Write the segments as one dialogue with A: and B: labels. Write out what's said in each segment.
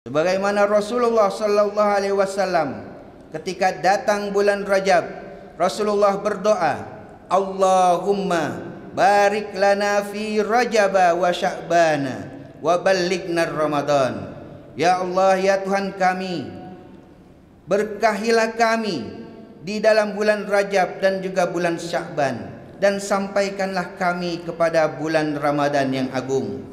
A: Sebagaimana Rasulullah sallallahu alaihi wasallam ketika datang bulan Rajab, Rasulullah berdoa, Allahumma barik lana fi Rajaba wa Sya'bana wa ballighna Ramadan. Ya Allah, ya Tuhan kami, berkahilah kami di dalam bulan Rajab dan juga bulan Sya'ban, dan sampaikanlah kami kepada bulan Ramadan yang agung.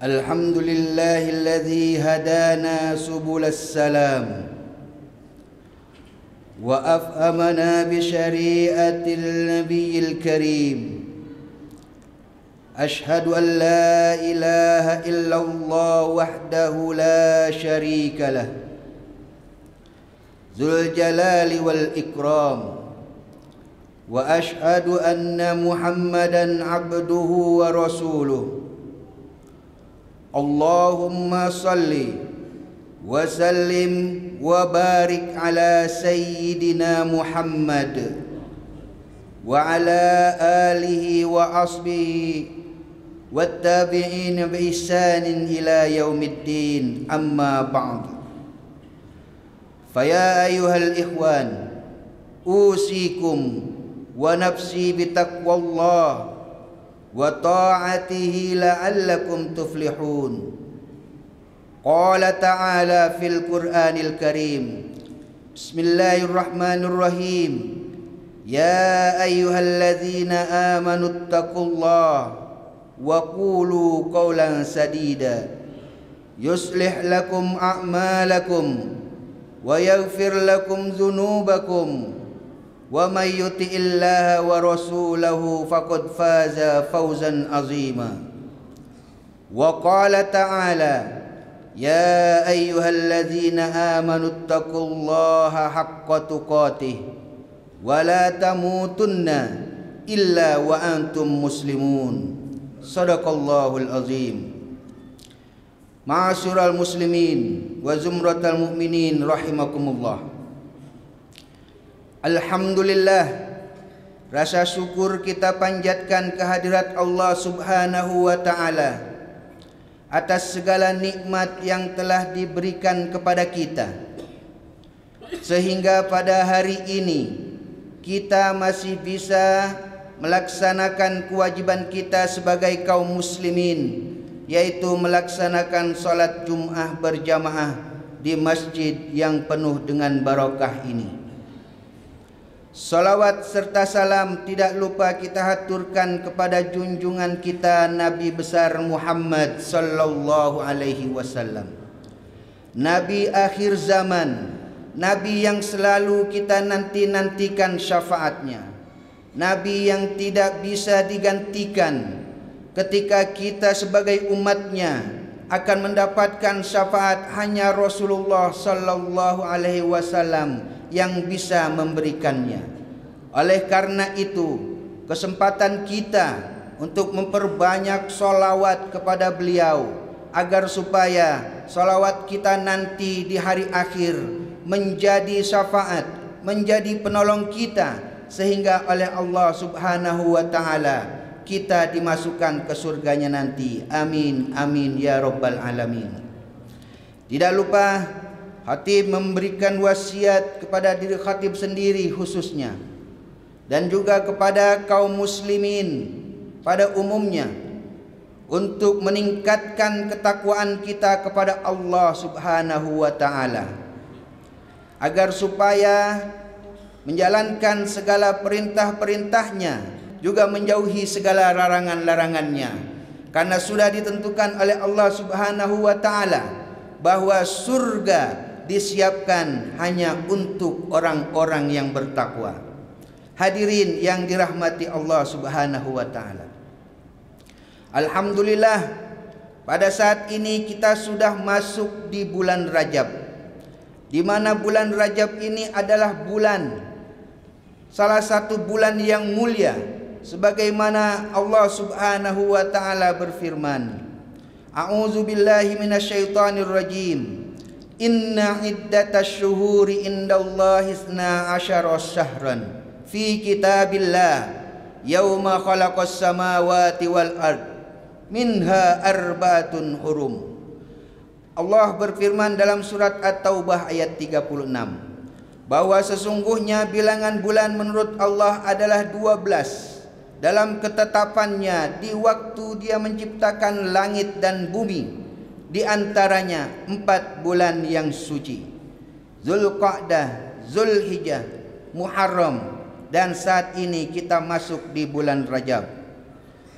A: Alhamdulillahilladzi hadana subulas salam wa afhamana bi syari'atil nabiyil karim. Ashhadu an la ilaha illallah wahdahu la syarika lah, dzul jalali wal ikram. Wa ashhadu anna Muhammadan abduhu wa rasuluh. Allahumma salli wa sallim wa barik ala sayyidina Muhammad wa ala alihi wa asbihi wattabi'in bi ihsanin ila yaumiddin, amma ba'd. Faya ayyuhal ikhwan, usikum wa nafsi bitaqwallah wa ta'atihi la'allakum tuflihun. Qala ta'ala fil Qur'anil Karim, Bismillahirrahmanirrahim, Ya ayyuhalladzina amanu taqullaha wa qulu qawlan sadida yuslih lakum a'malakum wa yaghfir lakum dhunubakum wa may yuti'illaha wa rasulahu faqad faza fawzan azima. Wa qala ta'ala, Ya ayyuhalladzina amanu taqullaha haqqa tuqatih wa la tamutunna illa wa antum muslimun. Sadaqallahul azim. Ma'asyiral muslimin wa zumratal mu'minin rahimakumullah. Alhamdulillah, rasa syukur kita panjatkan kehadirat Allah Subhanahu wa ta'ala atas segala nikmat yang telah diberikan kepada kita, sehingga pada hari ini kita masih bisa melaksanakan kewajiban kita sebagai kaum muslimin, yaitu melaksanakan salat Jum'ah berjamaah di masjid yang penuh dengan barakah ini. Salawat serta salam tidak lupa kita haturkan kepada junjungan kita Nabi besar Muhammad sallallahu alaihi wasallam, Nabi akhir zaman, Nabi yang selalu kita nanti-nantikan syafaatnya, Nabi yang tidak bisa digantikan ketika kita sebagai umatnya akan mendapatkan syafaat. Hanya Rasulullah sallallahu alaihi wasallam yang bisa memberikannya. Oleh karena itu, kesempatan kita untuk memperbanyak sholawat kepada beliau, agar supaya sholawat kita nanti di hari akhir menjadi syafaat, menjadi penolong kita, sehingga oleh Allah Subhanahu wa ta'ala kita dimasukkan ke surganya nanti. Amin, amin ya rabbal alamin. Tidak lupa khatib memberikan wasiat kepada diri khatib sendiri khususnya, dan juga kepada kaum muslimin pada umumnya, untuk meningkatkan ketakwaan kita kepada Allah Subhanahu wa ta'ala, agar supaya menjalankan segala perintah-perintahnya, juga menjauhi segala larangan-larangannya, karena sudah ditentukan oleh Allah Subhanahu wa ta'ala bahwa surga disiapkan hanya untuk orang-orang yang bertakwa. Hadirin yang dirahmati Allah Subhanahu wa ta'ala, alhamdulillah, pada saat ini kita sudah masuk di bulan Rajab, di mana bulan Rajab ini adalah bulan salah satu bulan yang mulia, sebagaimana Allah Subhanahu wa taala berfirman, A'udzu billahi minasyaitonir rajim. Inna iddatash syuhuri indallahi 12 syahran fi kitabillah yauma khalaqas samawati wal ard minha arbaatun hurum. Allah berfirman dalam surat At-Taubah ayat 36 bahwa sesungguhnya bilangan bulan menurut Allah adalah 12 dalam ketetapannya di waktu Dia menciptakan langit dan bumi, di antaranya 4 bulan yang suci, Zulqa'dah, Zulhijjah, Muharram, dan saat ini kita masuk di bulan Rajab.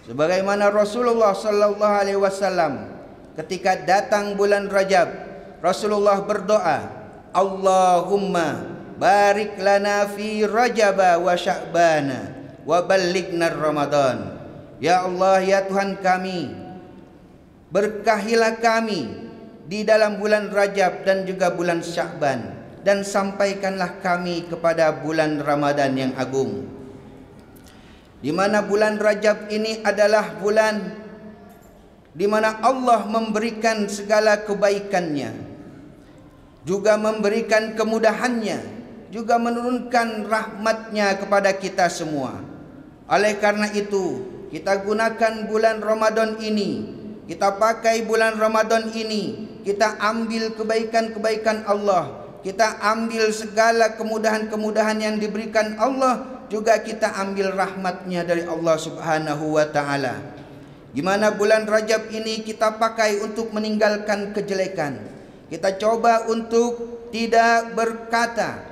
A: Sebagaimana Rasulullah sallallahu alaihi wasallam ketika datang bulan Rajab, Rasulullah berdoa, Allahumma barik lana fi Rajaba wa Sya'bana wa ballighna Ramadan. Ya Allah, ya Tuhan kami, berkahilah kami di dalam bulan Rajab dan juga bulan Sya'ban, dan sampaikanlah kami kepada bulan Ramadan yang agung. Di mana bulan Rajab ini adalah bulan di mana Allah memberikan segala kebaikannya, juga memberikan kemudahannya, juga menurunkan rahmatnya kepada kita semua. Oleh karena itu, kita gunakan bulan Ramadan ini, kita pakai bulan Ramadan ini, kita ambil kebaikan-kebaikan Allah, kita ambil segala kemudahan-kemudahan yang diberikan Allah, juga kita ambil rahmatnya dari Allah Subhanahu wa ta'ala. Gimana bulan Rajab ini kita pakai untuk meninggalkan kejelekan. Kita coba untuk tidak berkata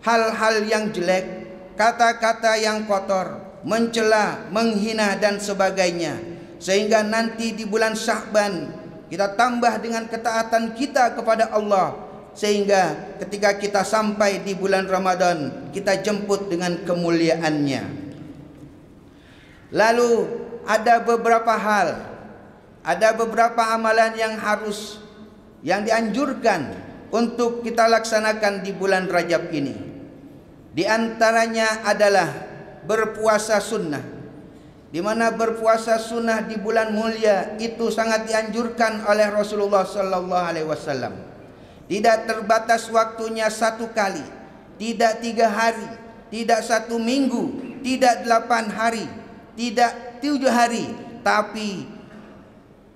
A: hal-hal yang jelek, kata-kata yang kotor, mencela, menghina dan sebagainya, sehingga nanti di bulan Sya'ban kita tambah dengan ketaatan kita kepada Allah, sehingga ketika kita sampai di bulan Ramadan kita jemput dengan kemuliaannya. Lalu ada beberapa hal, ada beberapa amalan yang dianjurkan untuk kita laksanakan di bulan Rajab ini. Di antaranya adalah berpuasa sunnah, di mana berpuasa sunnah di bulan mulia itu sangat dianjurkan oleh Rasulullah sallallahu alaihi wasallam. Tidak terbatas waktunya 1 kali, tidak 3 hari, tidak 1 minggu, tidak 8 hari, tidak 7 hari, tapi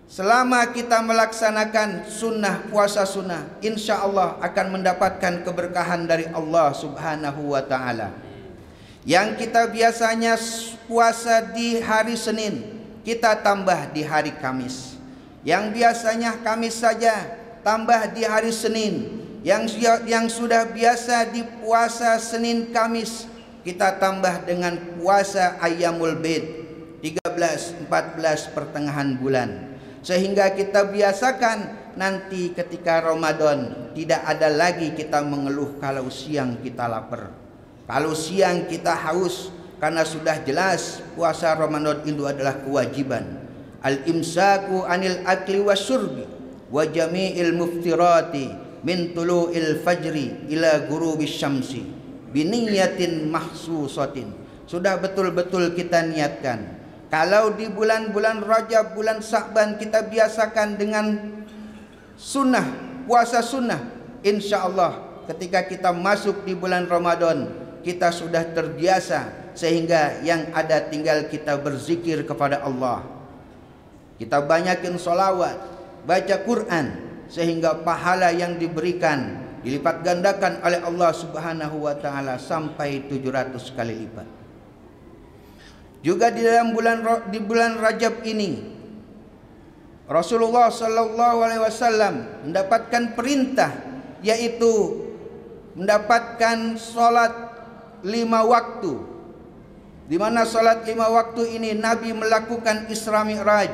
A: selama kita melaksanakan sunnah, puasa sunnah, insya Allah akan mendapatkan keberkahan dari Allah Subhanahu wa ta'ala. Yang kita biasanya puasa di hari Senin, kita tambah di hari Kamis. Yang biasanya Kamis saja, tambah di hari Senin. Yang sudah biasa di puasa Senin Kamis, kita tambah dengan puasa Ayyamul Bid 13, 14 pertengahan bulan, sehingga kita biasakan nanti ketika Ramadan tidak ada lagi kita mengeluh kalau siang kita lapar, kalau siang kita haus, karena sudah jelas puasa Ramadan itu adalah kewajiban. Al-imsaku anil akli wasyurbi wa jami'il muftirati min tulu'il fajri ila ghurubis syamsi biniyatin mahsusatin. Sudah betul-betul kita niatkan. Kalau di bulan-bulan Rajab, bulan Sya'ban kita biasakan dengan sunnah, puasa sunnah, insya Allah ketika kita masuk di bulan Ramadan kita sudah terbiasa, sehingga yang ada tinggal kita berzikir kepada Allah, kita banyakin sholawat, baca Quran, sehingga pahala yang diberikan dilipat gandakan oleh Allah Subhanahu wa ta'ala sampai 700 kali lipat. Juga di dalam bulan Rajab ini Rasulullah sallallahu alaihi wasallam mendapatkan perintah, yaitu mendapatkan salat 5 waktu, di mana salat 5 waktu ini Nabi melakukan Isra Mi'raj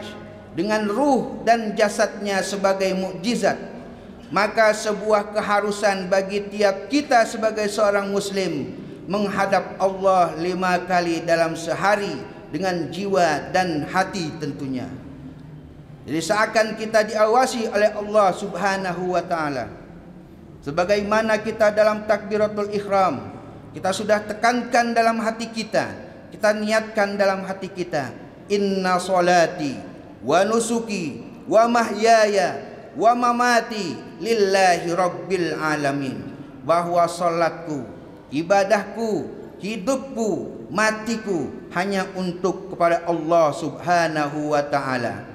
A: dengan ruh dan jasadnya sebagai mukjizat. Maka sebuah keharusan bagi tiap kita sebagai seorang muslim menghadap Allah 5 kali dalam sehari dengan jiwa dan hati tentunya. Jadi seakan kita diawasi oleh Allah Subhanahu wa ta'ala. Sebagaimana kita dalam takbiratul ihram kita sudah tekankan dalam hati kita, kita niatkan dalam hati kita, inna salati wa nusuki wa mahyaya wa mamati lillahi rabbil alamin, bahwa salatku, ibadahku, hidupku, matiku hanya untuk kepada Allah Subhanahu wa taala.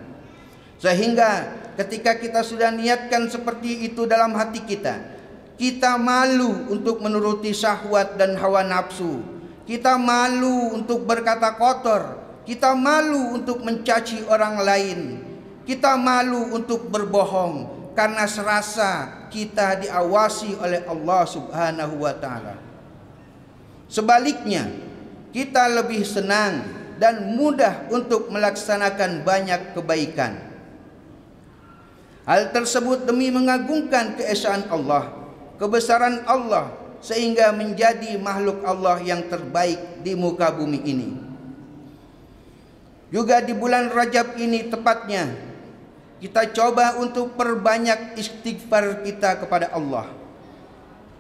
A: Sehingga ketika kita sudah niatkan seperti itu dalam hati kita, kita malu untuk menuruti syahwat dan hawa nafsu, kita malu untuk berkata kotor, kita malu untuk mencaci orang lain, kita malu untuk berbohong, karena serasa kita diawasi oleh Allah Subhanahu wa taala. Sebaliknya, kita lebih senang dan mudah untuk melaksanakan banyak kebaikan. Hal tersebut demi mengagungkan keesaan Allah, kebesaran Allah, sehingga menjadi makhluk Allah yang terbaik di muka bumi ini. Juga di bulan Rajab ini tepatnya, kita coba untuk perbanyak istighfar kita kepada Allah,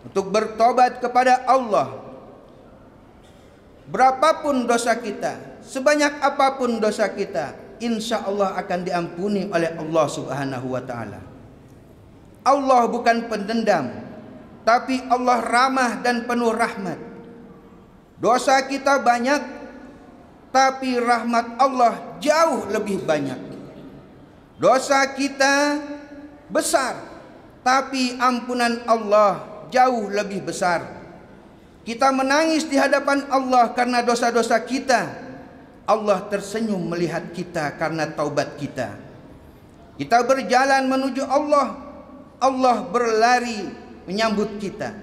A: untuk bertobat kepada Allah. Berapapun dosa kita, sebanyak apapun dosa kita, insya Allah akan diampuni oleh Allah Subhanahu wa ta'ala. Allah bukan pendendam, tapi Allah ramah dan penuh rahmat. Dosa kita banyak, tapi rahmat Allah jauh lebih banyak. Dosa kita besar, tapi ampunan Allah jauh lebih besar. Kita menangis di hadapan Allah karena dosa-dosa kita, Allah tersenyum melihat kita karena taubat kita. Kita berjalan menuju Allah, Allah berlari menyambut kita.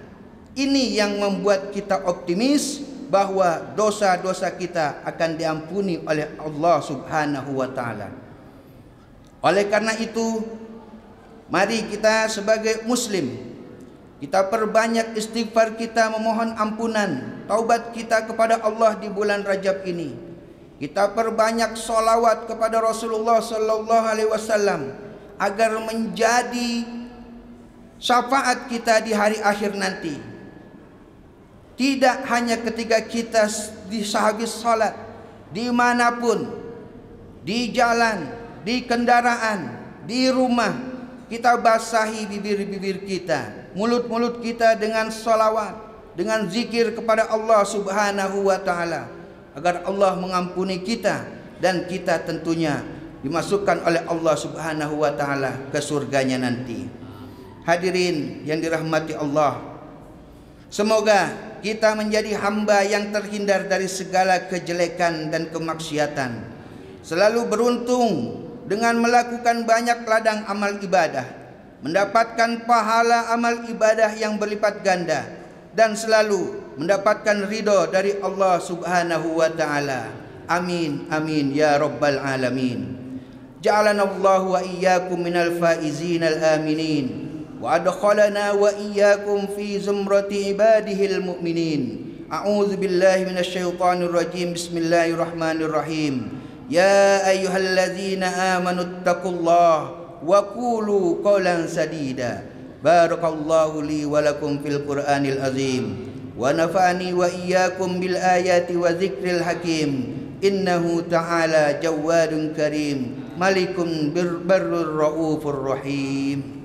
A: Ini yang membuat kita optimis bahwa dosa-dosa kita akan diampuni oleh Allah Subhanahu wa ta'ala. Oleh karena itu, mari kita sebagai muslim, kita perbanyak istighfar kita, memohon ampunan, taubat kita kepada Allah di bulan Rajab ini. Kita perbanyak solawat kepada Rasulullah sallallahu alaihi wasallam agar menjadi syafaat kita di hari akhir nanti. Tidak hanya ketika kita habis salat, dimanapun, di jalan, di kendaraan, di rumah, kita basahi bibir-bibir kita, mulut-mulut kita dengan salawat, dengan zikir kepada Allah Subhanahu wa ta'ala, agar Allah mengampuni kita dan kita tentunya dimasukkan oleh Allah Subhanahu wa ta'ala ke surganya nanti. Hadirin yang dirahmati Allah, semoga kita menjadi hamba yang terhindar dari segala kejelekan dan kemaksiatan, selalu beruntung dengan melakukan banyak ladang amal ibadah, mendapatkan pahala amal ibadah yang berlipat ganda, dan selalu mendapatkan ridho dari Allah Subhanahu wa ta'ala. Amin, amin, ya rabbal alamin. Ja'alana Allah wa iyyakum minal faizin al-aminin, wa adkhalana wa iyyakum fi zumrati ibadihil mu'minin. A'udzu billahi minasy syaithanir rajim. Bismillahirrahmanirrahim. Ya ayyuhalladzina amanu taqullaha wa qulu qawlan sadida. Barakallahu li wa lakum fil Qur'anil azim, wa nafa'ani wa iyyakum bil ayati wa dzikril hakim. Innahu ta'ala jawadun karim, malikun birrur raufur rahim.